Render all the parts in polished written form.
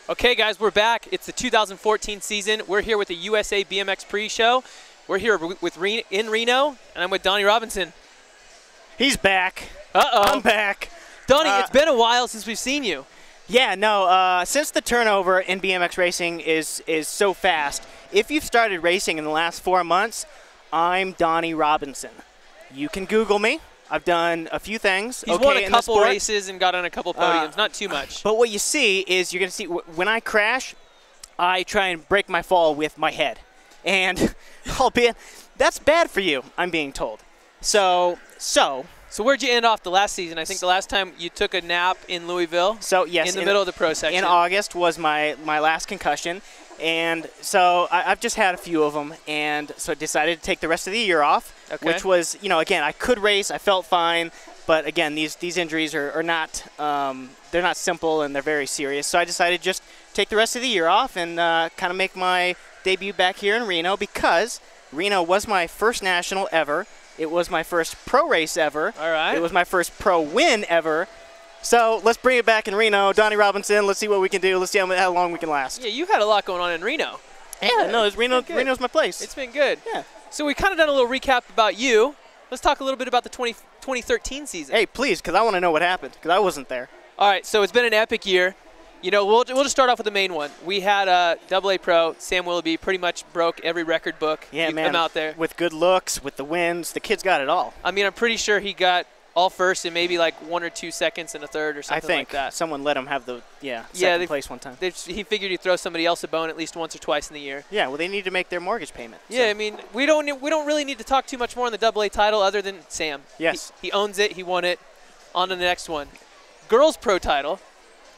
Okay, guys, we're back. It's the 2014 season. We're here with the USA BMX pre-show. We're here in Reno, and I'm with Donnie Robinson. He's back. Uh-oh. I'm back. Donnie, it's been a while since we've seen you. Yeah, no, since the turnover in BMX racing is so fast, if you've started racing in the last 4 months, I'm Donnie Robinson. You can Google me. I've done a few things. He's won a couple races and got on a couple podiums, not too much. But what you see is you're going to see when I crash, I try and break my fall with my head. And albeit, that's bad for you, I'm being told. So where'd you end off the last season? I think the last time you took a nap in Louisville. So yes, in the middle of the pro section. In August was my last concussion. And so I've just had a few of them, and so I decided to take the rest of the year off, which was, again, I could race, I felt fine, but again, these injuries are not, they're not simple and they're very serious. So I decided to just take the rest of the year off and kind of make my debut back here in Reno, because Reno was my first national ever. It was my first pro race ever. All right. It was my first pro win ever. So let's bring it back in Reno. Donnie Robinson, let's see what we can do. Let's see how long we can last. Yeah, you've had a lot going on in Reno. Yeah, no, Reno's my place. It's been good. Yeah. So we kind of done a little recap about you. Let's talk a little bit about the 2013 season. Hey, please, because I want to know what happened, because I wasn't there. All right, so it's been an epic year. We'll just start off with the main one. We had a AA pro, Sam Willoughby, pretty much broke every record book. Yeah, man. Out there. With good looks, with the wins, the kid's got it all. I mean, I'm pretty sure he got all first and maybe like 1 or 2 seconds and a third or something like that. I think someone let him have the second place one time. He figured he'd throw somebody else a bone at least once or twice in the year. Yeah, well, they need to make their mortgage payment. Yeah, so. I mean, we don't really need to talk too much more on the AA title other than Sam. Yes. He owns it. He won it. On to the next one. Girls pro title.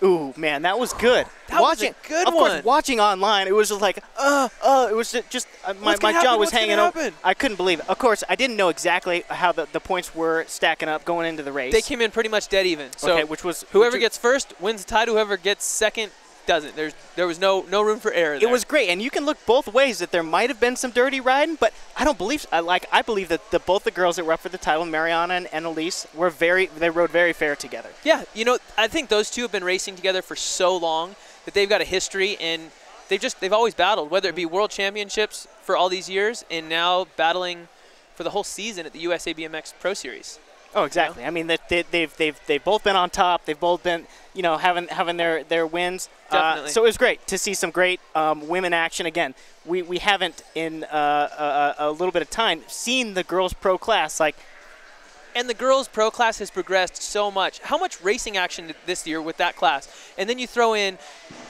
Ooh, man, that was good. That was a good one. Of course, watching online, it was just like, it was just my jaw was hanging over. I couldn't believe it. Of course, I didn't know exactly how the points were stacking up going into the race. They came in pretty much dead even. So whoever gets first wins the title. Whoever gets second doesn't. There was no room for error there. It was great, and you can look both ways that there might have been some dirty riding, but I don't believe. I believe that both the girls that were up for the title, Mariana and Elise, they rode very fair together. Yeah, I think those two have been racing together for so long that they've got a history, and they've always battled, whether it be world championships for all these years and now battling for the whole season at the USA BMX Pro Series. Oh, exactly. I mean, they've both been on top. They've both been, having their wins. Definitely. So it was great to see some great women action. Again, we haven't in a little bit of time seen the girls pro class And the girls pro class has progressed so much. How much racing action this year with that class? And then you throw in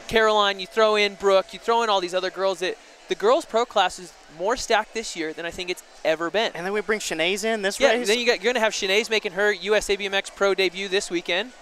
Caroline, you throw in Brooke, you throw in all these other girls. The girls pro class is more stacked this year than I think it's ever been. And then we bring Shanae in this race. Yeah, then you're going to have Shanae making her USA BMX Pro debut this weekend.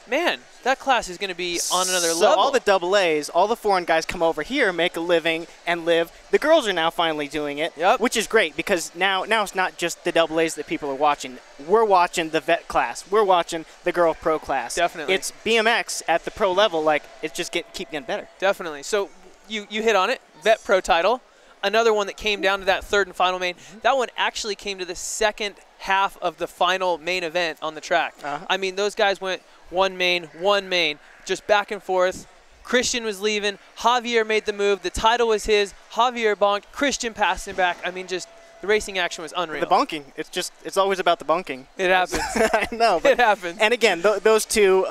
Man, that class is going to be on another level. So all the AA, all the foreign guys come over here, make a living, and live. The girls are now finally doing it, which is great, because now it's not just the AAs that people are watching. We're watching the vet class. We're watching the girl pro class. Definitely. It's BMX at the pro level. It's just keep getting better. Definitely. So you hit on it, vet pro title. Another one that came down to that third and final main. That one actually came to the second half of the final main event on the track. I mean, those guys went one main, just back and forth. Christian was leaving. Javier made the move. The title was his. Javier bonked. Christian passed him back. I mean, just the racing action was unreal. The bunking. It's always about the bunking. It happens. I know. It happens. And again, those two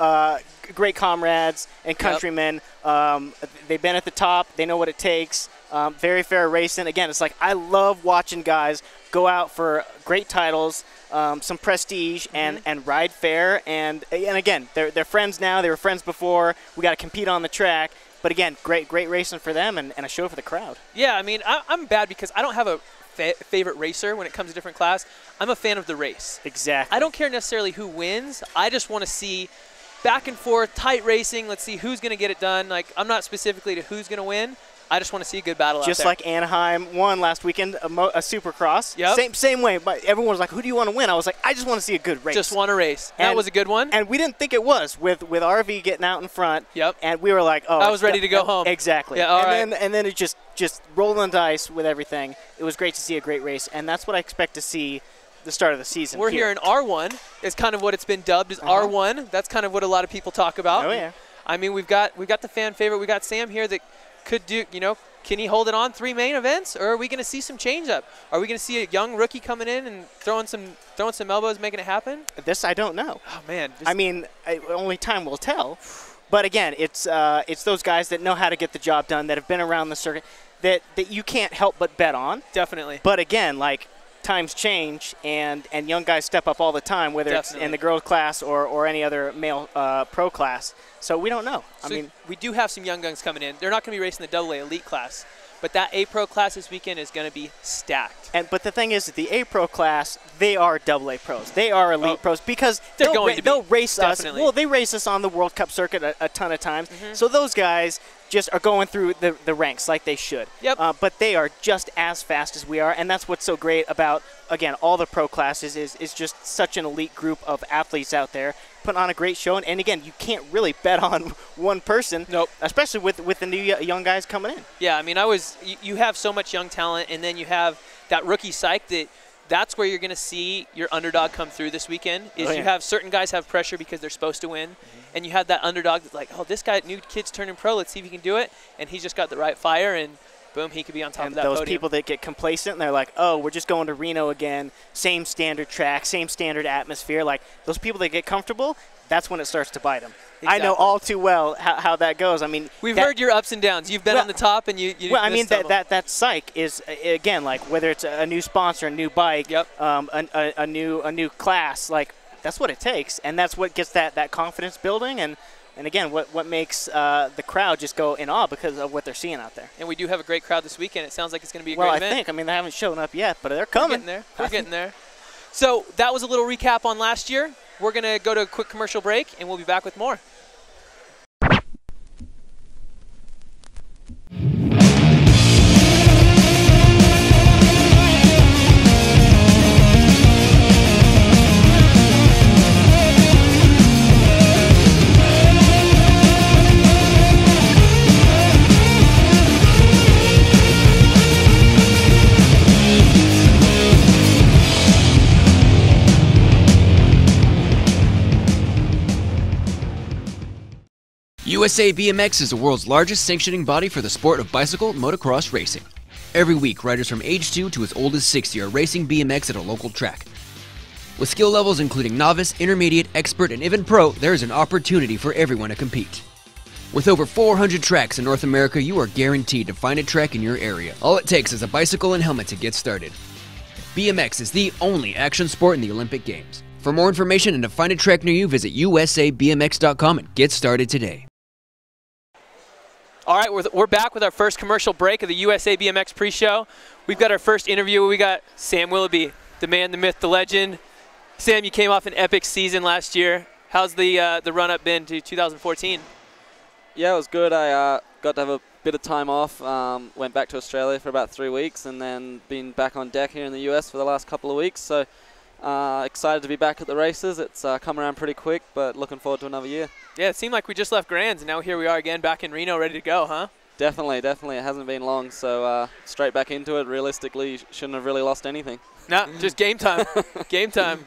great comrades and countrymen. They've been at the top. They know what it takes. Very fair racing. Again, it's I love watching guys go out for great titles, some prestige, and ride fair. And again, they're friends now. They were friends before. We got to compete on the track. But again, great racing for them and a show for the crowd. Yeah, I mean, I'm bad because I don't have a favorite racer when it comes to different class. I'm a fan of the race. Exactly. I don't care necessarily who wins. I just want to see back and forth, tight racing. Let's see who's going to get it done. I'm not specifically to who's going to win. I just want to see a good battle out there. Just like Anaheim won last weekend, a Supercross. Yep. Same way. But everyone was like, who do you want to win? I was like, I just want to see a good race. Just want a race. And that was a good one. And we didn't think it was with RV getting out in front. Yep. And we were like, oh. I was ready to go home. Exactly. Yeah, and then it just rolling the dice with everything. It was great to see a great race. And that's what I expect to see the start of the season. We're here in R1. It's kind of what it's been dubbed as R1. That's kind of what a lot of people talk about. Oh, yeah. I mean, we've got the fan favorite. We got Sam here that could do, can he hold it on 3 main events, or are we going to see some change up? Are we going to see a young rookie coming in and throwing some elbows, making it happen? This I don't know. Oh man. I mean, only time will tell. But again, it's those guys that know how to get the job done, that have been around the circuit, that you can't help but bet on. Definitely. But again, like, times change, and young guys step up all the time, whether Definitely. it's in the girls class or any other male pro class. So we don't know. So I mean, we do have some young guns coming in. They're not going to be racing the AA elite class, but that A pro class this weekend is going to be stacked. But the thing is, the A pro class, they are AA pros. They are elite pros because they'll race Definitely. us. Well, they race us on the World Cup circuit a ton of times. So those guys just are going through the ranks like they should. Yep. But they are just as fast as we are, and that's what's so great about, again, all the pro classes is just such an elite group of athletes out there putting on a great show. And again, you can't really bet on one person. Nope. Especially with the new young guys coming in. Yeah, I mean, you have so much young talent, and then you have that rookie psych that's where you're going to see your underdog come through this weekend. You have certain guys have pressure because they're supposed to win, and you have that underdog that's like, oh, this guy, new kid's turning pro, let's see if he can do it, and he's just got the right fire, and boom, he could be on top of that those podium. people that get complacent and they're like, oh, we're just going to Reno again, same standard track, same standard atmosphere. Like, those people that get comfortable, that's when it starts to bite them. Exactly. I know all too well how that goes. I mean, we've heard your ups and downs. You've been on the top, and you well, I mean, that psych is, again, like, whether it's a new sponsor, a new bike, a new class, like, that's what it takes, and that's what gets that confidence building, and again, what makes the crowd just go in awe because of what they're seeing out there. And we do have a great crowd this weekend. It sounds like it's going to be a great event. Well, I think. I mean, they haven't shown up yet, but they're coming. We're getting there. So that was a little recap on last year. We're going to go to a quick commercial break, and we'll be back with more. USA BMX is the world's largest sanctioning body for the sport of bicycle motocross racing. Every week, riders from age 2 to as old as 60 are racing BMX at a local track. With skill levels including novice, intermediate, expert, and even pro, there is an opportunity for everyone to compete. With over 400 tracks in North America, you are guaranteed to find a track in your area. All it takes is a bicycle and helmet to get started. BMX is the only action sport in the Olympic Games. For more information and to find a track near you, visit usabmx.com and get started today. All right, we're back with our first commercial break of the USA BMX pre-show. We've got our first interview. We got Sam Willoughby, the man, the myth, the legend. Sam, you came off an epic season last year. How's the run-up been to 2014? Yeah, it was good. I got to have a bit of time off. Went back to Australia for about 3 weeks, and then been back on deck here in the US for the last couple of weeks. So excited to be back at the races. It's come around pretty quick, but looking forward to another year. Yeah, it seemed like we just left Grands, and now here we are again back in Reno, ready to go, huh? Definitely. It hasn't been long, so straight back into it. Realistically, shouldn't have really lost anything. No, just game time. Game time.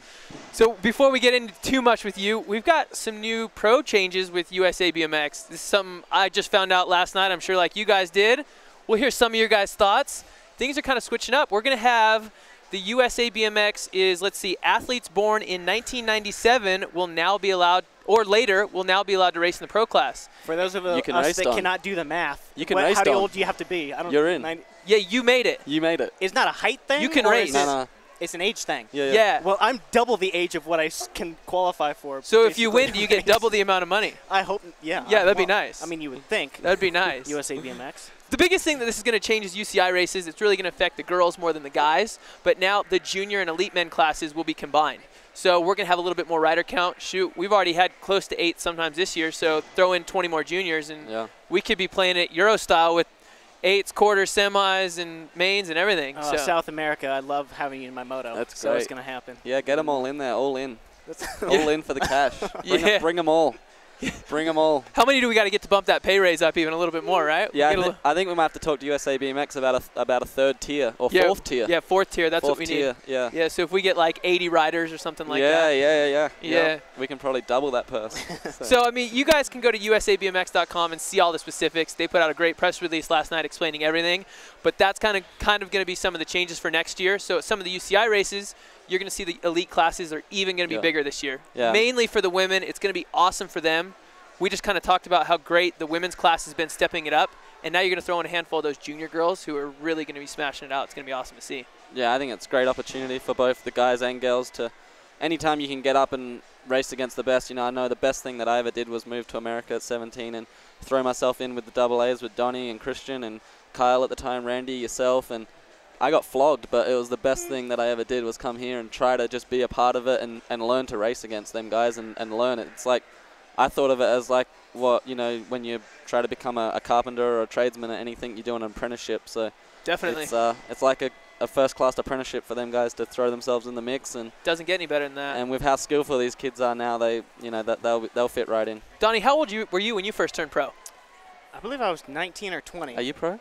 So before we get into too much with you, we've got some new pro changes with USA BMX. This is something I just found out last night. I'm sure like you guys did. We'll hear some of your guys' thoughts. Things are kind of switching up. We're going to have the USA BMX is, let's see, athletes born in 1997 will now be allowed, or later, will now be allowed to race in the pro class. For those of us that cannot do the math, how old do you have to be? You're in. Yeah, you made it. You made it. It's not a height thing? You can race. No. It's an age thing. Yeah. Well, I'm double the age of what I can qualify for. So if you win, you get double the amount of money. I hope, yeah. Yeah, that'd be nice. I mean, you would think. That'd be nice. USA BMX. The biggest thing that this is going to change is UCI races. It's really going to affect the girls more than the guys. But now the junior and elite men classes will be combined. So we're going to have a little bit more rider count. Shoot, we've already had close to 8 sometimes this year. So throw in 20 more juniors, and we could be playing it Euro style with 8s, quarters, semis, and mains and everything. So South America, I love having you in my moto. That's so great. It's going to happen. Yeah, get them all in there, all in. All in for the cash. Bring them all. Bring them all. How many do we got to get to bump that pay raise up even a little bit more, right? Yeah, I think we might have to talk to USA BMX about a third tier or fourth tier. Yeah, fourth tier. That's fourth what we tier, need. Yeah. Yeah. So if we get like 80 riders or something like that. Yeah. We can probably double that purse. So I mean, you guys can go to usabmx.com and see all the specifics. They put out a great press release last night explaining everything. But that's kind of going to be some of the changes for next year. So at some of the UCI races, you're going to see the elite classes are even going to be bigger this year. Yeah. Mainly for the women. It's going to be awesome for them. We just kind of talked about how great the women's class has been stepping it up. And now you're going to throw in a handful of those junior girls who are really going to be smashing it out. It's going to be awesome to see. Yeah, I think it's a great opportunity for both the guys and girls to anytime you can get up and race against the best. You know, I know the best thing that I ever did was move to America at 17 and throw myself in with the double A's with Donnie and Christian and Kyle at the time, Randy, yourself, and I got flogged, but it was the best thing that I ever did was come here and try to just be a part of it and learn to race against them guys and learn it. It's like, I thought of it as like what, you know, when you try to become a carpenter or a tradesman or anything, you do an apprenticeship. So definitely, it's like a first-class apprenticeship for them guys to throw themselves in the mix. And doesn't get any better than that. And with how skillful these kids are now, they'll fit right in. Donnie, how old were you when you first turned pro? I believe I was 19 or 20. Are you pro?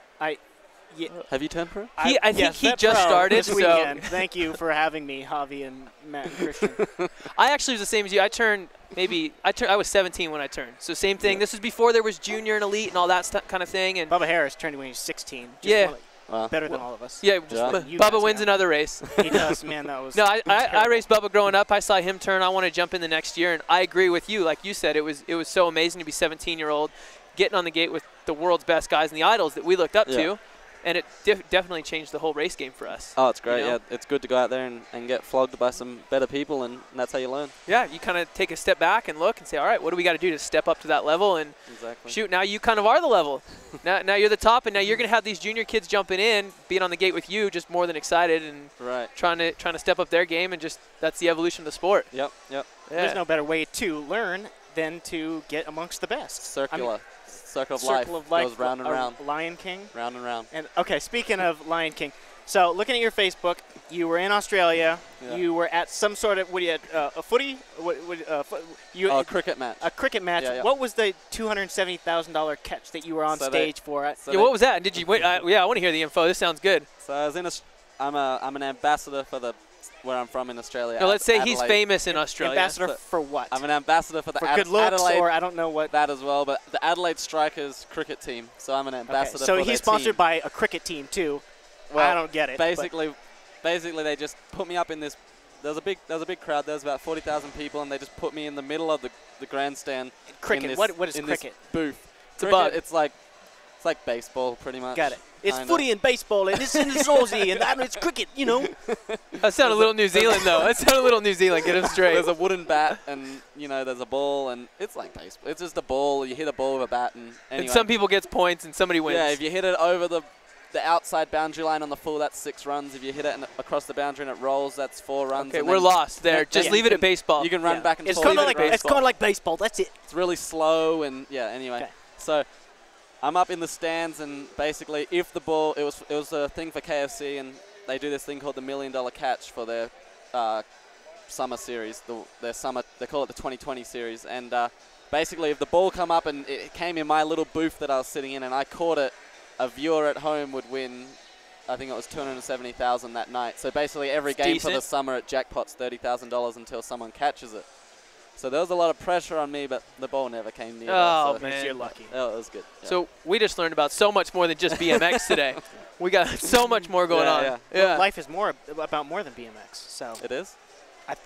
Yeah. Have you turned pro? I think he just started. This weekend. Thank you for having me, Javi and Matt and Christian. I actually was the same as you. I was 17 when I turned. So same thing. Yeah. This was before there was junior and elite and all that kind of thing. And Bubba Harris turned when he was 16. Better than all of us. Yeah, Bubba wins another race. He does, man. That was. No, I raced Bubba growing up. I saw him turn. I want to jump in the next year, and I agree with you. Like you said, it was so amazing to be 17-year-old, getting on the gate with the world's best guys and the idols that we looked up to. And it definitely changed the whole race game for us. Oh, it's great. You know? Yeah, it's good to go out there and get flogged by some better people, and that's how you learn. Yeah, you kind of take a step back and look and say, all right, what do we got to do to step up to that level? And shoot, now you kind of are the level. now you're the top, and now you're going to have these junior kids jumping in, being on the gate with you, just more than excited and trying to step up their game, and just that's the evolution of the sport. Yep. Yeah. There's no better way to learn than to get amongst the best. Circle of life goes round and round. Lion King? Round and round. And okay, speaking of Lion King, so looking at your Facebook, you were in Australia. Yeah. You were at some sort of, a footy? A cricket match. A cricket match. Yeah. What was the $270,000 catch that you were on stage for? What was that? Did you wait? I want to hear the info. This sounds good. So I was I'm an ambassador for where I'm from in Australia. No, let's say Adelaide. He's famous in Australia. Ambassador for what? I'm an ambassador for good looks, Adelaide, or I don't know what. That as well, but the Adelaide Strikers cricket team. So I'm an ambassador for so their he's sponsored by a cricket team too. Well, I don't get it. Basically, they just put me up in this. There was a big crowd. There was about 40,000 people, and they just put me in the middle of the grandstand. Cricket. What is in cricket? This booth. It's a bug. It's like baseball, pretty much. Got it. It's footy and baseball, and it's in the Aussie, and it's cricket, you know. That sounded a little New Zealand, though. That sounded a little New Zealand. Get him straight. There's a wooden bat, and, there's a ball, and it's like baseball. It's just a ball. You hit a ball with a bat, and anyway. And some people gets points, and somebody wins. Yeah, if you hit it over the outside boundary line on the full, that's 6 runs. If you hit it across the boundary and it rolls, that's 4 runs. Okay, we're lost there. Just leave it at baseball. You can run back and forth. It's kind of like baseball. That's it. It's really slow, and anyway. Okay. So I'm up in the stands, and basically, if the ball, it was a thing for KFC, and they do this thing called the $1 Million Catch for their summer series. They call it the 2020 series, and basically, if the ball come up and it came in my little booth that I was sitting in, and I caught it, a viewer at home would win. I think it was $270,000 that night. So basically, every game for the summer at jackpot's $30,000 until someone catches it. So there was a lot of pressure on me, but the ball never came near. Oh, man. You're lucky. Oh, it was good. Yeah. So we just learned about so much more than just BMX today. We got so much more going on. Yeah. Well, life is about more than BMX. So it is?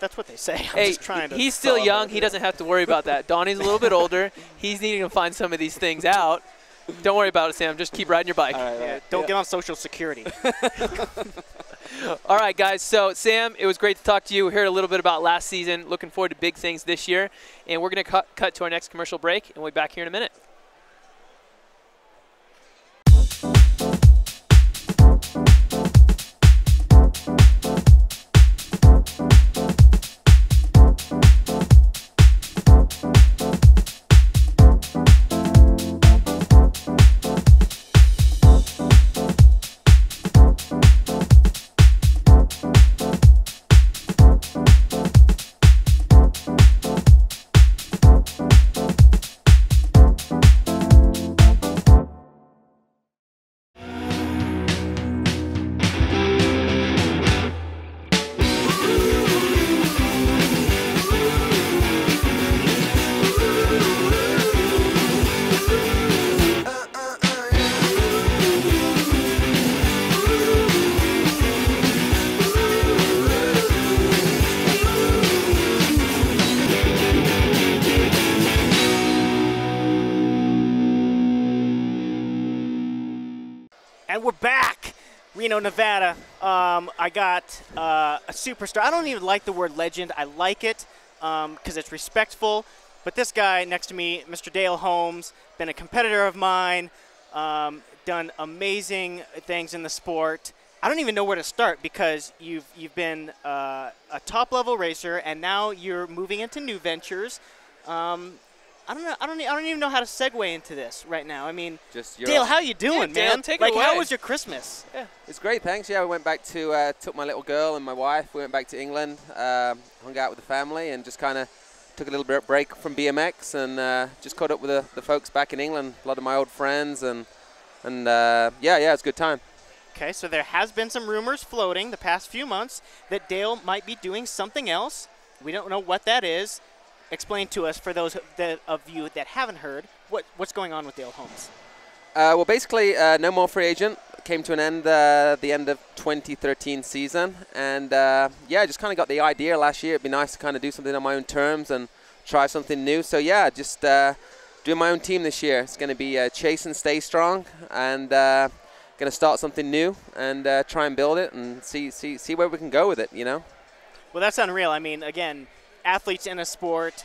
That's what they say. I'm just trying to. He's still young. He doesn't have to worry about that. Donnie's a little bit older. He's needing to find some of these things out. Don't worry about it, Sam. Just keep riding your bike. Don't get on Social Security. All right, guys. So, Sam, it was great to talk to you. We heard a little bit about last season. Looking forward to big things this year. And we're going to cut to our next commercial break, and we'll be back here in a minute. And we're back. Reno, Nevada. I got a superstar. I don't even like the word legend. I like it because it's respectful. But this guy next to me, Mr. Dale Holmes, been a competitor of mine, done amazing things in the sport. I don't even know where to start because you've been a top-level racer, and now you're moving into new ventures. I don't even know how to segue into this right now. I mean, Dale, how you doing, Dale, man? take it like, away. how was your Christmas? Yeah, it's great, thanks. Yeah, we went back to took my little girl and my wife. We went back to England, hung out with the family, and just kind of took a little bit break from BMX and just caught up with the folks back in England. A lot of my old friends, and yeah, it's a good time. Okay, so there has been some rumors floating the past few months that Dale might be doing something else. We don't know what that is. Explain to us, for those of you that haven't heard, what's going on with Dale Holmes. Well, basically, no more free agent. Came to an end the end of 2013 season, and yeah, just kind of got the idea last year. It'd be nice to kind of do something on my own terms and try something new. So yeah, just doing my own team this year. It's going to be Chase and Stay Strong, and going to start something new and try and build it and see where we can go with it. You know. Well, that's unreal. I mean, again, athletes in a sport,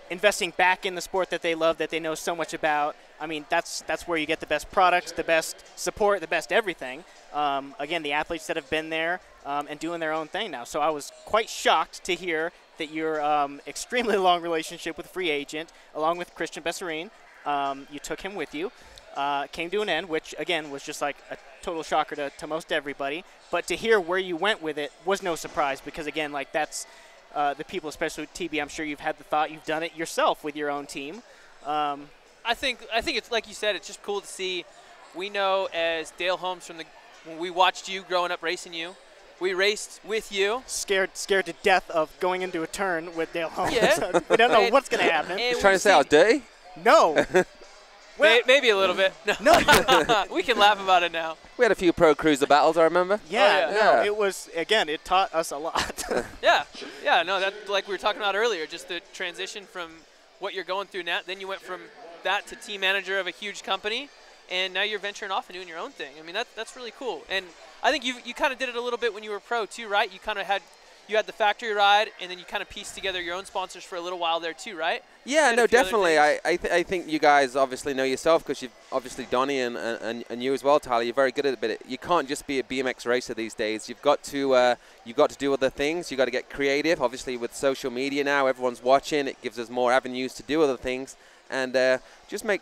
investing back in the sport that they love, that they know so much about. I mean, that's where you get the best products, the best support, the best everything. Again, the athletes that have been there and doing their own thing now. So I was quite shocked to hear that your extremely long relationship with free agent, along with Christian Besserine, you took him with you, came to an end, which, again, was just like a total shocker to most everybody. But to hear where you went with it was no surprise because, again, like that's – the people, especially with TB, I'm sure you've had the thought, you've done it yourself with your own team. I think it's like you said, it's just cool to see. We know as Dale Holmes when we watched you growing up racing you, we raced with you. Scared to death of going into a turn with Dale Holmes. Yeah. We don't know what's going to happen. You're trying to say I was dirty? No. Well, maybe a little bit. No. We can laugh about it now. We had a few pro cruiser battles, I remember. Yeah, yeah. No, it was, again, it taught us a lot. Yeah, no, that, like we were talking about earlier, just the transition from what you're going through now. Then you went from that to team manager of a huge company, and now you're venturing off and doing your own thing. I mean, that's really cool. And I think you kind of did it a little bit when you were pro too, right? You kind of had the factory ride, and then you kind of pieced together your own sponsors for a little while there too, right? Yeah, no, definitely. I think you guys obviously know yourself because you've obviously Donnie and you as well, Tyler. You're very good at it, but you can't just be a BMX racer these days. You've got to do other things. You've got to get creative. Obviously, with social media now, everyone's watching. It gives us more avenues to do other things, and just make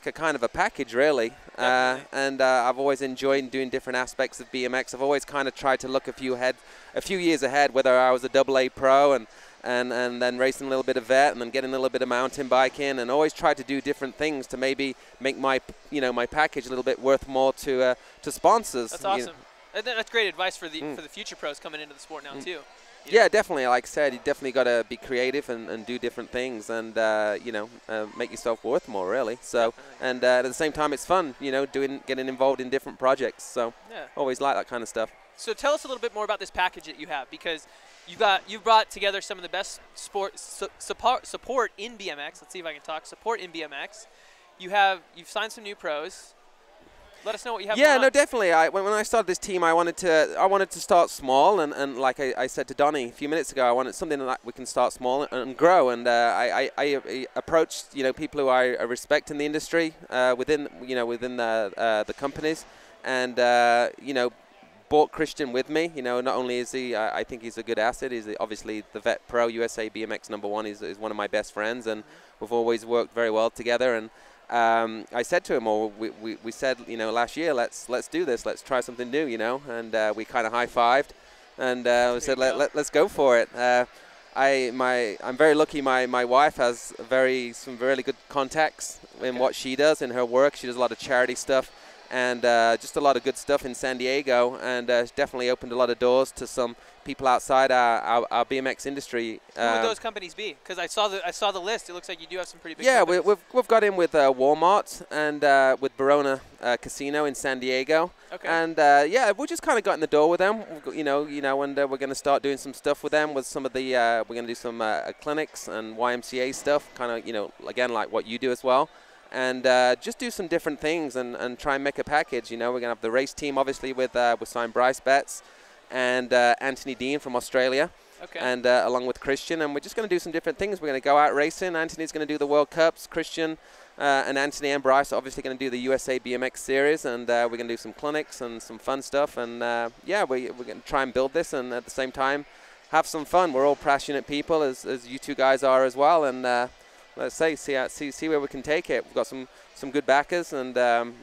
a kind of a package, really. And I've always enjoyed doing different aspects of BMX. I've always kind of tried to look a few years ahead, whether I was a AA pro and then racing a little bit of vet and then getting a little bit of mountain biking, and always tried to do different things to maybe make my package a little bit worth more to sponsors. That's awesome. That's great advice for the future pros coming into the sport now too. Yeah, definitely. Like I said, you definitely got to be creative and do different things and, make yourself worth more, really. So, and at the same time, it's fun, getting involved in different projects. So, always like that kind of stuff. So tell us a little bit more about this package that you have, because you've brought together some of the best support in BMX. Let's see if I can talk. Support in BMX. You've signed some new pros. Let us know what you have. Yeah, no, definitely. When I started this team, I wanted to start small, and like I said to Donnie a few minutes ago, I wanted something that we can start small and grow. And I approached people who I respect in the industry within the companies, and brought Christian with me. Not only is he, I think he's a good asset. He's obviously the vet pro USA BMX #1. He's one of my best friends, and we've always worked very well together. And I said to him, or we said, last year, let's do this. Let's try something new, And we kind of high-fived, and we said, let's go for it. I'm very lucky. My wife has some really good contacts in what she does in her work. She does a lot of charity stuff, and just a lot of good stuff in San Diego, and it's definitely opened a lot of doors to some people outside our BMX industry. Who would those companies be? Because I saw the list. It looks like you do have some pretty big. Yeah, companies. we've got in with Walmart and with Verona Casino in San Diego. Okay. And we just kind of got in the door with them. And we're going to start doing some stuff with them. With some of the we're going to do some clinics and YMCA stuff. Kind of again like what you do as well. and just do some different things and try and make a package. You know, we're going to have the race team, obviously, with signed Bryce Betts and Anthony Dean from Australia. Okay. And along with Christian, and we're just going to do some different things. We're going to go out racing. Anthony's going to do the World Cups. Christian and Anthony and Bryce are obviously going to do the USA BMX series, and we're going to do some clinics and some fun stuff. And yeah, we're going to try and build this, and at the same time, have some fun. We're all passionate people, as you two guys are as well. And let's say see where we can take it. We've got some good backers, and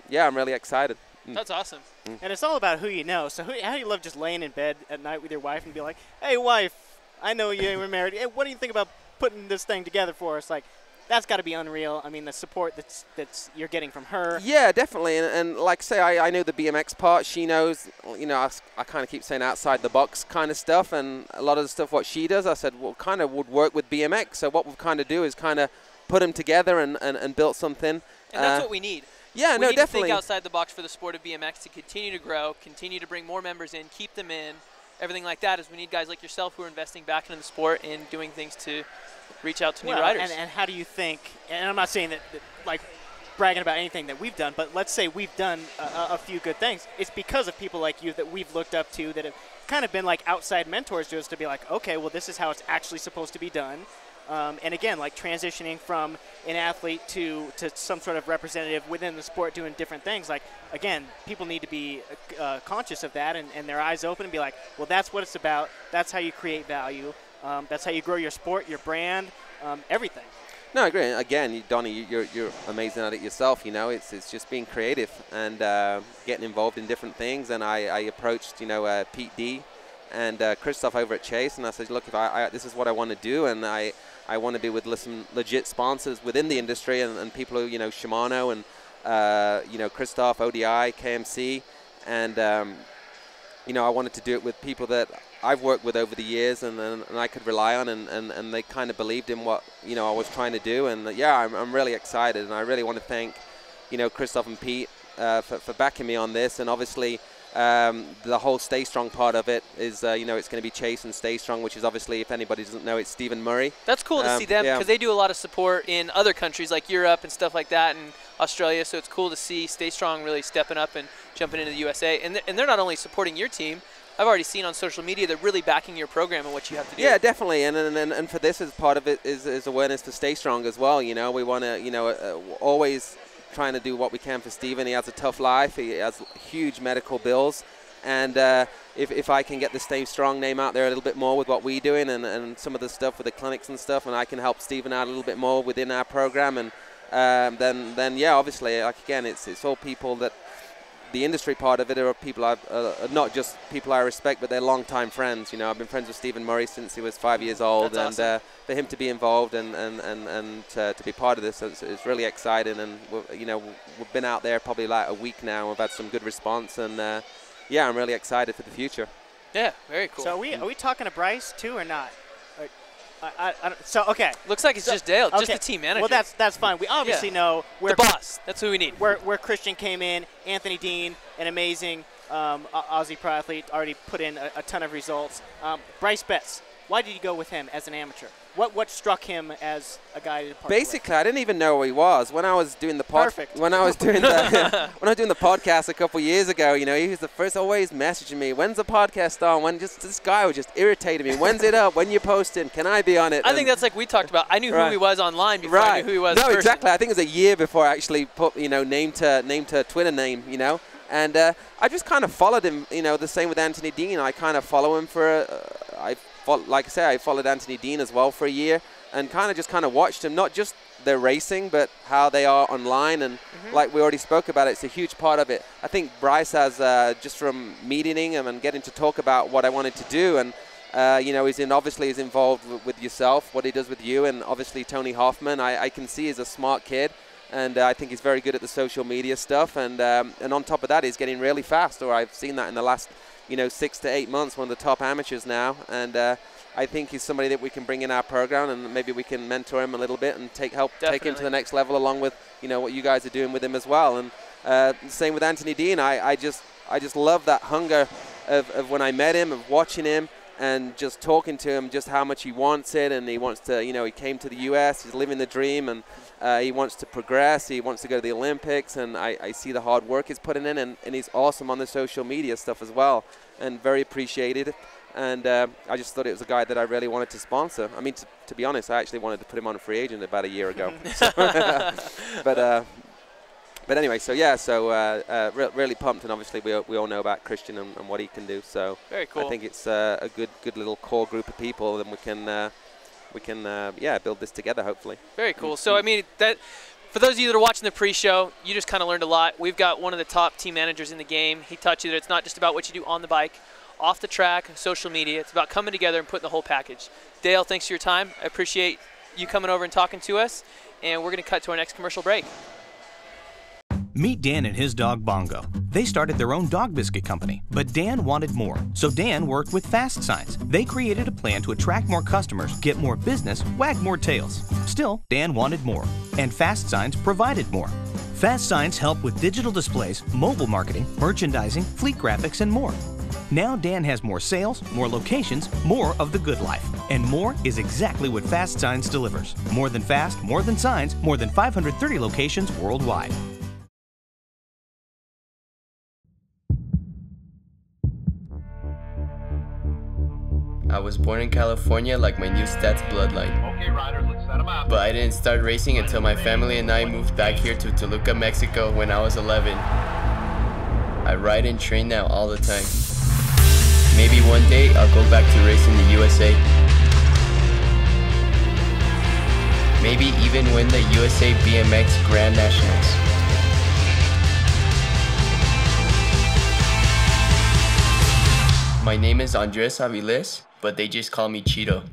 yeah, I'm really excited. That's awesome. And it's all about who you know. So how do you love just laying in bed at night with your wife and be like, "Hey, wife, I know you were married. Hey, what do you think about putting this thing together for us?" Like, that's got to be unreal. I mean, the support that's you're getting from her. Yeah, definitely. And like I say, I know the BMX part. She knows, you know, I kind of keep saying outside the box kind of stuff. And a lot of the stuff what she does, I said, well, kind of would work with BMX. So what we've kind of do is kind of put them together and built something. And that's what we need. Yeah, we need definitely. to think outside the box for the sport of BMX to continue to grow, continue to bring more members in, keep them in. Everything like that is we need guys like yourself who are investing back into the sport and doing things to reach out to new riders. And how do you think, and I'm not saying that like bragging about anything that we've done, but let's say we've done a few good things. It's because of people like you that we've looked up to that have kind of been like outside mentors to us to be like, okay, well, this is how it's actually supposed to be done. And again, like transitioning from an athlete to some sort of representative within the sport doing different things. Like, again, people need to be conscious of that and their eyes open and be like, well, that's what it's about. That's how you create value. That's how you grow your sport, your brand, everything. No, I agree. Again, Donnie, you're amazing at it yourself. You know, it's just being creative and getting involved in different things. And I approached, you know, Pete D and Christoph over at Chase, and I said, look, if this is what I want to do, and I want to be with some legit sponsors within the industry and people who, you know, Shimano and, you know, Christoph, ODI, KMC, and, you know, I wanted to do it with people that I've worked with over the years and I could rely on, and they kind of believed in what, you know, I was trying to do. And, yeah, I'm really excited, and I really want to thank, you know, Christoph and Pete for backing me on this. And obviously the whole Stay Strong part of it is, you know, it's going to be Chase and Stay Strong, which is obviously, if anybody doesn't know, it's Stephen Murray. That's cool to see them because they do a lot of support in other countries like Europe and stuff like that, and Australia. So it's cool to see Stay Strong really stepping up and jumping into the USA. And they're not only supporting your team. I've already seen on social media they're really backing your program and what you have to do. Yeah, definitely. And for this, as part of it is awareness to Stay Strong as well. You know, we want to, you know, always trying to do what we can for Stephen. He has a tough life. He has huge medical bills. And if I can get the Stay Strong name out there a little bit more with what we're doing and some of the stuff with the clinics and stuff, and I can help Stephen out a little bit more within our program, and then yeah, obviously, like again, it's all people that the industry part of it are people not just people I respect, but they're longtime friends. You know, I've been friends with Stephen Murray since he was 5 years old. That's and awesome. For him to be involved and to be part of this, it's really exciting. And you know, we've been out there probably like a week now. We've had some good response, and yeah, I'm really excited for the future. Yeah, very cool. So are we talking to Bryce too or not? So okay. Looks like it's just Dale, just the team manager. Well, that's fine. We obviously know where the boss. That's who we need. Where Christian came in, Anthony Dean, an amazing Aussie pro athlete, already put in a ton of results. Bryce Betts, why did you go with him as an amateur? What struck him as a guy to partner Basically, I didn't even know who he was when I was doing the when I was doing the podcast a couple years ago. You know, he was the first always messaging me, "When's the podcast on?" When this guy was just irritating me. When's it up? When you posting? Can I be on it? I think that's like we talked about. I knew who he was online before I knew who he was. No, in exactly. I think it was a year before I actually put, you know, name to Twitter name. You know, and I just kind of followed him. You know, the same with Anthony Dean. I kind of follow him for like I say, I followed Anthony Dean as well for a year and kind of watched him, not just their racing, but how they are online. And like we already spoke about it's a huge part of it. I think Bryce has, just from meeting him and getting to talk about what I wanted to do. And, you know, he's involved with yourself, what he does with you. And obviously Tony Hoffman, I can see he's a smart kid. And I think he's very good at the social media stuff. And on top of that, he's getting really fast. Or I've seen that in the last, you know, 6 to 8 months, one of the top amateurs now. And I think he's somebody that we can bring in our program, and maybe we can mentor him a little bit and help take him to the next level, along with, you know, what you guys are doing with him as well. And same with Anthony Dean. I just love that hunger of when I met him, of watching him and just talking to him, just how much he wants it, and he wants to, you know, he came to the US, he's living the dream, and He wants to progress. He wants to go to the Olympics, and I see the hard work he's putting in, and he's awesome on the social media stuff as well, and very appreciated. And I just thought it was a guy that I really wanted to sponsor. I mean, to be honest, I actually wanted to put him on a free agent about a year ago. But anyway, so yeah, really pumped, and obviously we all know about Christian and what he can do. So very cool. I think it's a good little core group of people, and we can build this together, hopefully. Very cool. So I mean, that for those of you that are watching the pre-show, you just kind of learned a lot. We've got one of the top team managers in the game. He taught you that it's not just about what you do on the bike, off the track, social media. It's about coming together and putting the whole package. Dale, thanks for your time. I appreciate you coming over and talking to us, and we're going to cut to our next commercial break. Meet Dan and his dog Bongo. They started their own dog biscuit company, but Dan wanted more. So Dan worked with Fast Signs. They created a plan to attract more customers, get more business, wag more tails. Still, Dan wanted more, and Fast Signs provided more. Fast Signs help with digital displays, mobile marketing, merchandising, fleet graphics, and more. Now Dan has more sales, more locations, more of the good life. And more is exactly what Fast Signs delivers. More than fast, more than signs, more than 530 locations worldwide. I was born in California like my new stats bloodline. Okay, riders, let's set them up. But I didn't start racing until my family and I moved back here to Toluca, Mexico when I was 11. I ride and train now all the time. Maybe one day I'll go back to racing the USA. Maybe even win the USA BMX Grand Nationals. My name is Andres Aviles, but they just call me Cheeto.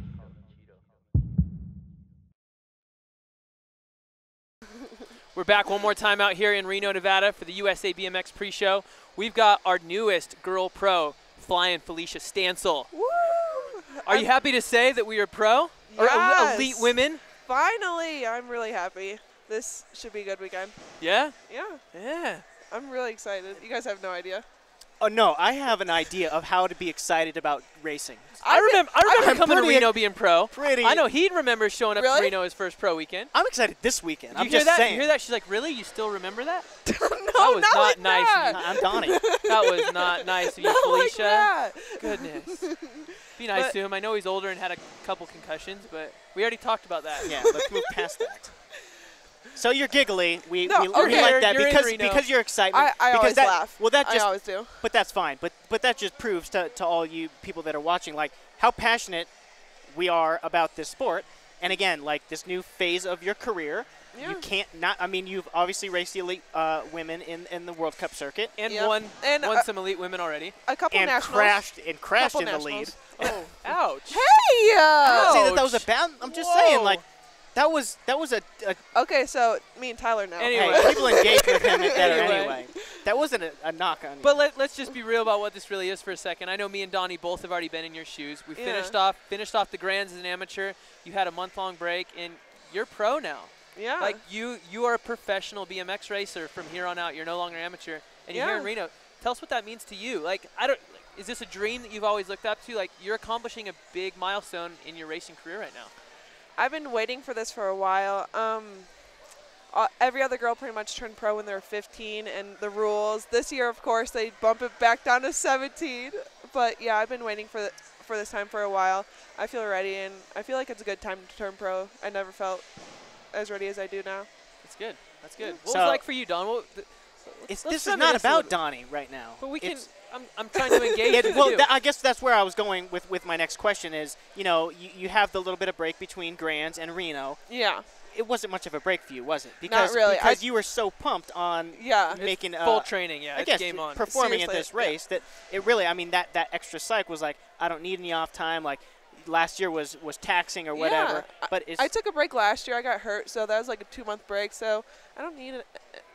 We're back one more time out here in Reno, Nevada for the USA BMX pre-show. We've got our newest girl pro, flying Felicia Stansel. Woo! Are you happy to say that we are pro? Yes. Or elite women? Finally, I'm really happy. This should be a good weekend. Yeah? Yeah. Yeah. I'm really excited. You guys have no idea. Oh, no, I have an idea of how to be excited about racing. I remember coming to Reno being pro. I know he'd remember showing up to Reno his first pro weekend. I'm excited this weekend. I'm just saying. You hear that? She's like, really? You still remember that? No, that was not like nice. That. I'm Donnie. That was not nice of you, Felicia. Like that. Goodness. Be nice to him. I know he's older and had a couple concussions, but we already talked about that. Yeah, let's move past that. So you're giggly. We okay. like that because you're excitement. I always laugh. Well, that just, I always do. But that's fine. But that just proves to all you people that are watching, like, how passionate we are about this sport. And again, like, this new phase of your career, you can't not. I mean, you've obviously raced the elite women in the World Cup circuit, and won some elite women already. A couple and nationals. crashed in the lead. Oh, ouch! Hey! I'm not saying that was a bad. I'm just saying, like. That was a okay, so me and Tyler now. Anyway, hey, people engage with him better anyway. That wasn't a knock on you. But let's just be real about what this really is for a second. I know me and Donnie both have already been in your shoes. We finished off the Grands as an amateur. You had a month-long break, and you're pro now. Yeah. Like you are a professional BMX racer from here on out. You're no longer amateur, and you're here in Reno. Tell us what that means to you. Like is this a dream that you've always looked up to? Like you're accomplishing a big milestone in your racing career right now. I've been waiting for this for a while. Every other girl pretty much turned pro when they were 15, and the rules this year, of course, they bump it back down to 17. But yeah, I've been waiting for this time for a while. I feel ready, and I feel like it's a good time to turn pro. I never felt as ready as I do now. That's good. That's good. What was it like for you, Don? This is not about Donnie right now. But we can. I'm trying to engage. I guess that's where I was going with my next question is, you have the little bit of break between Grands and Reno. Yeah. It wasn't much of a break for you, was it? Not really. Because you were so pumped on making full training. Yeah, I guess game on. Performing at this race that it really. I mean that extra psych was like, I don't need any off time. Like last year was taxing or whatever. But I took a break last year. I got hurt, so that was like a 2-month break. So I don't need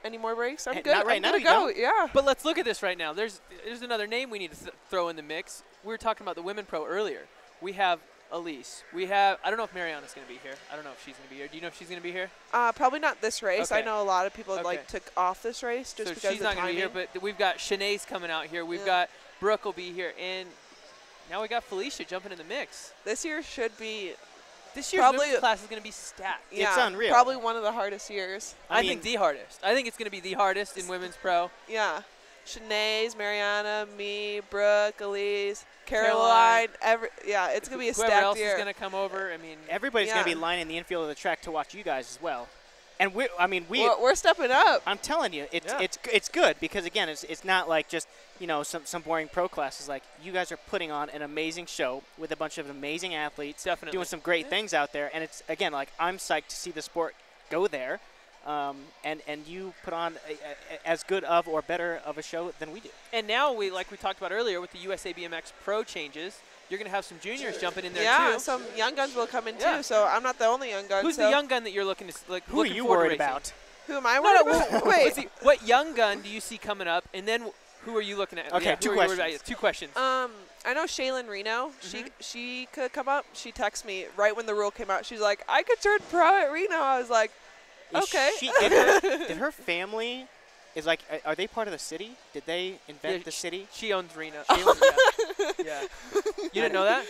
any more breaks. I'm good. Not right I'm now. gonna go. Yeah. But let's look at this right now. There's another name we need to throw in the mix. We were talking about the women pro earlier. We have Elise. We have. I don't know if Mariana's going to be here. I don't know if she's going to be here. Do you know if she's going to be here? Probably not this race. Okay. I know a lot of people like took off this race just because she's not going to be here. But we've got Shanae's coming out here. We've got Brooke will be here, and now we got Felicia jumping in the mix. This year should be This year's women's class is going to be stacked. Yeah, it's unreal. Probably one of the hardest years. I think the hardest. I think it's going to be the hardest in women's pro. Yeah. Shanae's, Mariana, me, Brooke, Elise, Caroline. It's going to be a stacked year. Whoever else is going to come over, I mean. Everybody's going to be lining the infield of the track to watch you guys as well. And we're stepping up. I'm telling you, it's good because again, it's not like just some boring pro classes. Like you guys are putting on an amazing show with a bunch of amazing athletes, doing some great things out there. And it's again like I'm psyched to see the sport go there, and you put on as good of or better of a show than we do. And now like we talked about earlier with the USA BMX Pro changes. You're going to have some juniors jumping in there, too. Yeah, some young guns will come in, too, so I'm not the only young gun. Who's the young gun that you're looking to Who are you worried about? Who am I worried about? Wait. What young gun do you see coming up, and then who are you looking at? Okay, two questions. 2 questions. I know Shaylin Reno. She could come up. She texted me right when the rule came out. She's like, I could turn pro at Reno. I was like, okay. Did her family... are they part of the city? Did they invent the city? She owns Reno. Yeah. You didn't know that?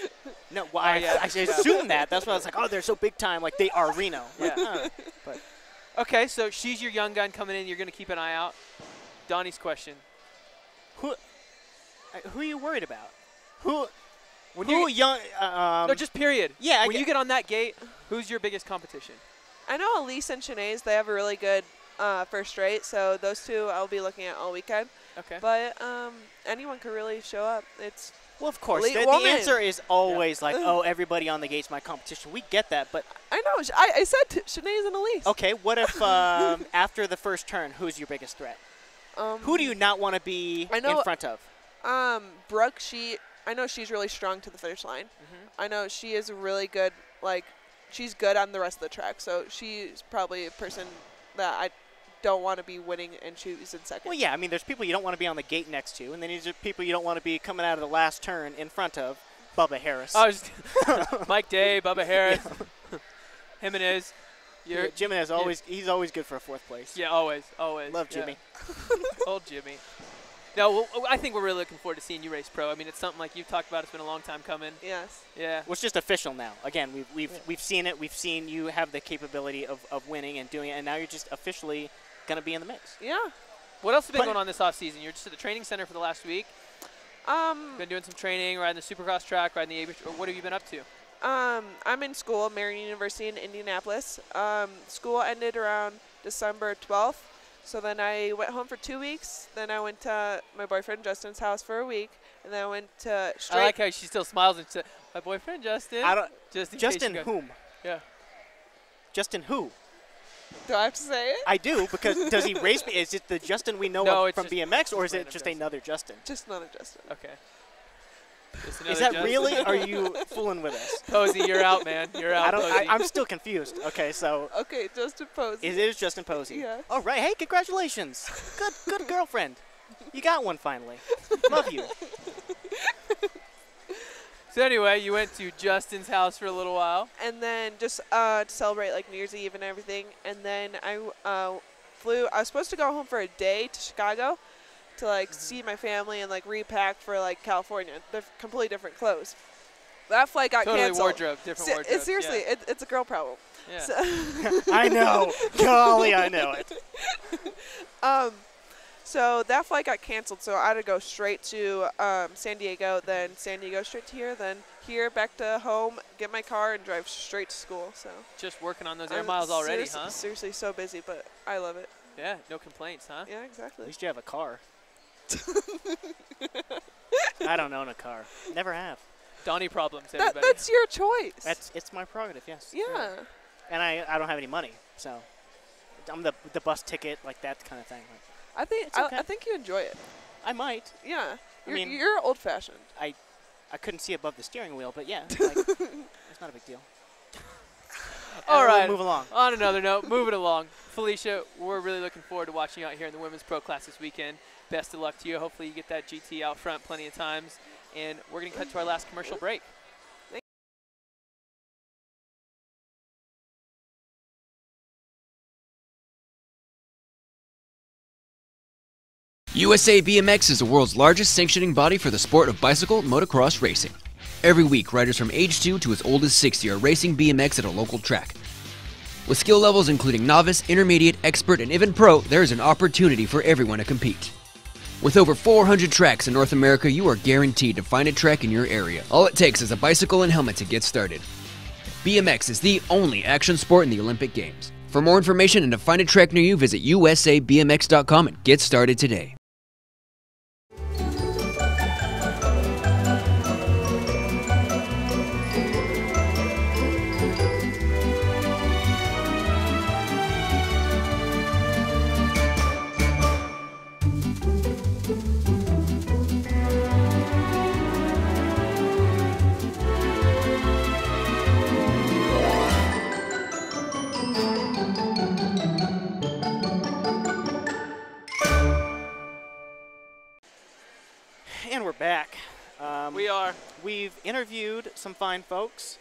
No, well, I assumed that. That's why I was like, oh, they're so big time. Like, they are Reno. Yeah. But okay, so she's your young gun coming in. You're going to keep an eye out. Donnie's question. Who are you worried about? No, just period. Yeah. When you get on that gate, who's your biggest competition? I know Elise and Shanae's, they have a really good first straight, so those two I'll be looking at all weekend. Okay. But anyone could really show up. Well, of course. The answer is always like, oh, everybody on the gate's my competition. We get that, but I know. I said Shanae's and Elise. Okay, what if after the first turn, who's your biggest threat? Who do you not want to be in front of? Brooke, I know she's really strong to the finish line. I know she is really good. Like, she's good on the rest of the track, so she's probably a person that I don't want to be winning and she's in second. Well, yeah, I mean, there's people you don't want to be on the gate next to, and then there's people you don't want to be coming out of the last turn in front of. Bubba Harris. Mike Day, Bubba Harris, Jimenez. Jimenez, he's always good for a 4th place. Yeah, always. Love Jimmy. Old Jimmy. No, I think we're really looking forward to seeing you race pro. I mean, it's something like you've talked about. It's been a long time coming. Yes. Yeah. Well, it's just official now. Again, we've seen it. We've seen you have the capability of winning and doing it, and now you're just officially going to be in the mix. Yeah. What else has been going on this off season? You're just at the training center for the last week. Been doing some training, riding the Supercross track, riding the AB. Or what have you been up to? I'm in school, Marion University in Indianapolis. School ended around December 12th. So then I went home for 2 weeks. Then I went to my boyfriend Justin's house for a week, and then I went to straight. I like how she still smiles and said, "My boyfriend Justin." Justin whom? Yeah. Justin who? Do I have to say it? I do, because does he race me? Is it the Justin we know from BMX, or is it just another Justin? Just another Justin. Okay. Is that Justin? Really? Are you fooling with us? Posey, you're out, man. You're out. I'm still confused. Okay, so. Okay, Justin Posey. It is Justin Posey. Yeah. All right. Hey, congratulations. Good girlfriend. You got one finally. Love you. So anyway, you went to Justin's house for a little while. And then just to celebrate like New Year's Eve and everything. And then I flew. I was supposed to go home for a day to Chicago to like see my family and like repack for like California. They're completely different clothes. That flight got canceled. Wardrobe, different wardrobe. Seriously, it's a girl problem. Yeah. So I know. Golly, I know it. So that flight got canceled, so I had to go straight to San Diego, then San Diego straight to here, then here back to home, get my car, and drive straight to school. So just working on those air miles already, huh? Seriously, so busy, but I love it. Yeah, no complaints, huh? Yeah, exactly. At least you have a car. I don't own a car. Never have. Donnie problems, everybody. That's your choice. It's my prerogative, yes. Yeah. And I don't have any money, so I'm the bus ticket, like that kind of thing. I think you enjoy it. I might. Yeah. You're old-fashioned. I couldn't see above the steering wheel, but yeah, like, it's not a big deal. All right. Move along. On another note, moving along. Felicia, we're really looking forward to watching you out here in the Women's Pro Class this weekend. Best of luck to you. Hopefully you get that GT out front plenty of times. And we're going to cut to our last commercial break. USA BMX is the world's largest sanctioning body for the sport of bicycle motocross racing. Every week, riders from age 2 to as old as 60 are racing BMX at a local track. With skill levels including novice, intermediate, expert, and even pro, there is an opportunity for everyone to compete. With over 400 tracks in North America, you are guaranteed to find a track in your area. All it takes is a bicycle and helmet to get started. BMX is the only action sport in the Olympic Games. For more information and to find a track near you, visit usabmx.com and get started today. And we're back. We are. We've interviewed some fine folks.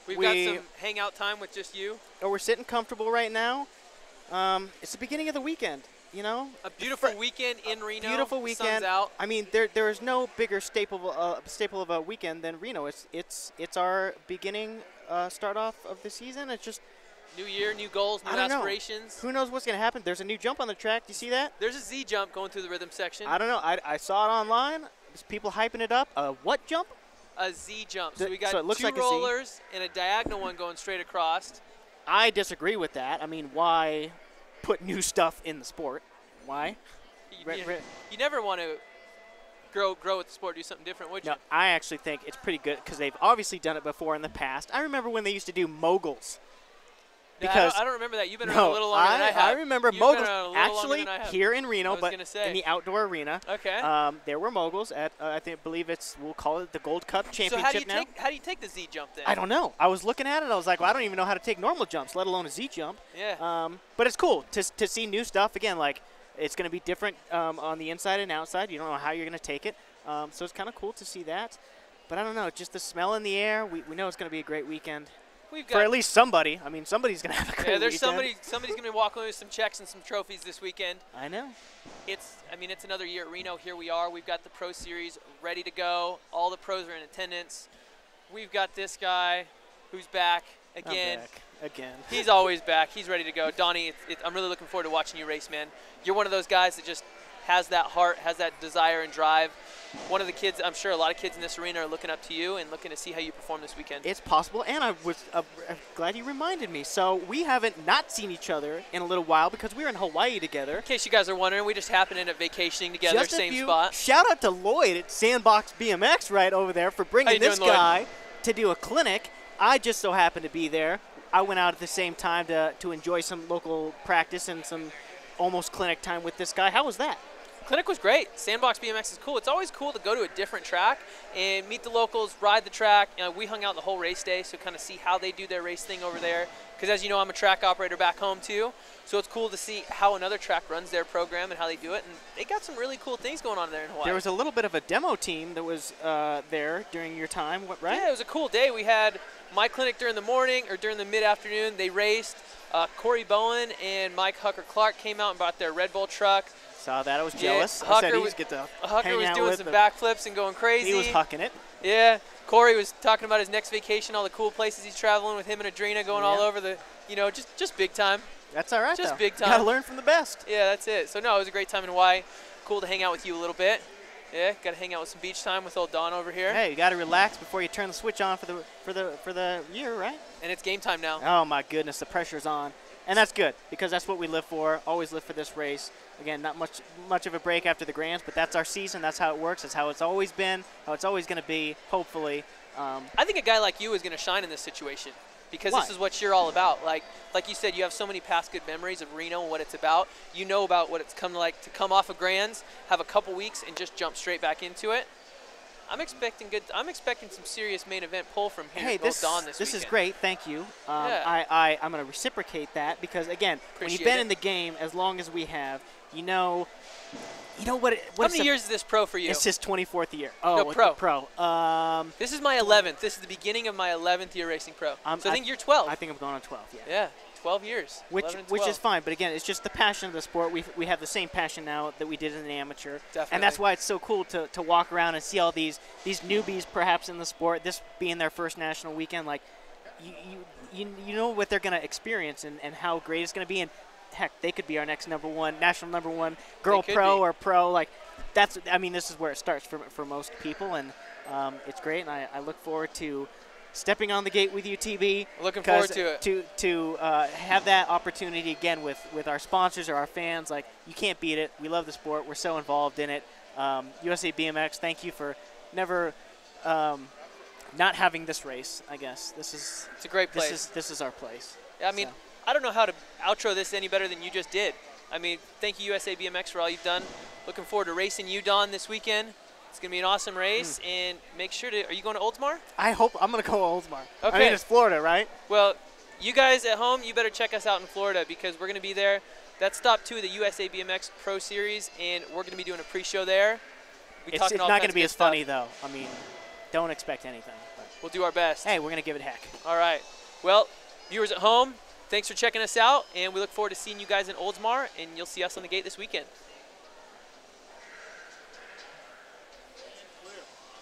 We've got some hangout time with just you. We're sitting comfortable right now. It's the beginning of the weekend, you know? A beautiful weekend in Reno. Beautiful weekend. Sun's out. I mean, there is no bigger staple of a weekend than Reno. It's our beginning start off of the season. It's just new year, new goals, new aspirations. Who knows what's going to happen? There's a new jump on the track. Do you see that? There's a Z jump going through the rhythm section. I don't know. I saw it online. There's people hyping it up. What jump? A Z jump. So we got so it looks two like rollers and a diagonal one going straight across. I disagree with that. I mean, why put new stuff in the sport? Why? You never want to grow with the sport, do something different, would you? No, I actually think it's pretty good because they've obviously done it before in the past. I remember when they used to do moguls. Because I don't remember that. You've been around a little longer than I have. I remember moguls actually here in Reno, but in the outdoor arena. Okay. There were moguls at believe we'll call it the Gold Cup Championship now. How do you take the Z jump then? I don't know. I was looking at it. I was like, well, I don't even know how to take normal jumps, let alone a Z jump. Yeah. But it's cool to see new stuff again. Like it's going to be different on the inside and outside. You don't know how you're going to take it. So it's kind of cool to see that. But I don't know. Just the smell in the air. We know it's going to be a great weekend. For at least somebody. I mean, somebody's going to have a great there's weekend. somebody's going to be walking with some checks and some trophies this weekend. I know. It's another year at Reno. Here we are. We've got the Pro Series ready to go. All the pros are in attendance. We've got this guy who's back again. I'm back. Again. He's always back. He's ready to go. Donnie, I'm really looking forward to watching you race, man. You're one of those guys that just has that heart, has that desire and drive. One of the kids, I'm sure a lot of kids in this arena are looking up to you and looking to see how you perform this weekend. It's possible, and I was glad you reminded me. So we haven't not seen each other in a little while because we were in Hawaii together. In case you guys are wondering, we just happened to end up vacationing together, same spot. Shout out to Lloyd at Sandbox BMX right over there for bringing this guy to do a clinic. I just so happened to be there. I went out at the same time to enjoy some local practice and some almost clinic time with this guy. How was that? Clinic was great. Sandbox BMX is cool. It's always cool to go to a different track and meet the locals, ride the track. We hung out the whole race day, so kind of see how they do their race thing over there. Because as you know, I'm a track operator back home too, so it's cool to see how another track runs their program and how they do it. And they got some really cool things going on there in Hawaii. There was a little bit of a demo team that was there during your time, right? Yeah, it was a cool day. We had my clinic during the morning or during the mid-afternoon. They raced. Corey Bowen and Mike Hucker-Clark came out and brought their Red Bull truck. Saw that. I was jealous. Yeah, Hucker was doing some backflips and going crazy. He was hucking it. Yeah. Corey was talking about his next vacation, all the cool places he's traveling with him and Adrena going all over the, just big time. That's all right, Just though. big time. Got to learn from the best. Yeah, that's it. So, no, it was a great time in Hawaii. Cool to hang out with you a little bit. Yeah, got to hang out with some beach time with old Don over here. Hey, you got to relax before you turn the switch on for the year, right? And it's game time now. Oh, my goodness. The pressure's on. And that's good because that's what we live for. Always live for this race. Again, not much of a break after the Grands, but that's our season. That's how it works. That's how it's always been, how it's always going to be, hopefully. I think a guy like you is going to shine in this situation because Why? This is what you're all about. Like you said, you have so many past good memories of Reno and what it's about. You know about what it's come like to come off of Grands, have a couple weeks, and just jump straight back into it. I'm expecting some serious main event pull from here. Hey, this weekend. is great. Thank you. Yeah. I'm going to reciprocate that because again, when you've Appreciate been it. in the game as long as we have, you know what. How many years is this pro for you? It's his 24th year. No, pro. Pro. This is my 11th. This is the beginning of my 11th year racing pro. So I think you're 12. I think I'm going on 12. Yeah. Yeah. 12 years. Which is fine, but again, it's just the passion of the sport. We have the same passion now that we did in the amateur. Definitely. And that's why it's so cool to walk around and see all these newbies perhaps in the sport, this being their first national weekend. Like, you know what they're going to experience and how great it's going to be. And heck, they could be our next national number one girl pro or pro. Like, this is where it starts for most people, and it's great. And I look forward to stepping on the gate with you, TB. Looking forward to it. To have that opportunity again with our sponsors or our fans. Like, you can't beat it. We love the sport. We're so involved in it. USA BMX, thank you for never not having this race. I guess it's a great place. This is our place. I mean, I don't know how to outro this any better than you just did. I mean, thank you, USA BMX, for all you've done. Looking forward to racing you, Don, this weekend. It's going to be an awesome race, and make sure to – are you going to Oldsmar? I hope – I'm going to go to Oldsmar. Okay. I mean, it's Florida, right? Well, you guys at home, you better check us out in Florida because we're going to be there. That's stop 2 of the USA BMX Pro Series, and we're going to be doing a pre-show there. It's not going to be as funny, though. I mean, don't expect anything. But we'll do our best. Hey, we're going to give it heck. All right. Well, viewers at home, thanks for checking us out, and we look forward to seeing you guys in Oldsmar, and you'll see us on the gate this weekend.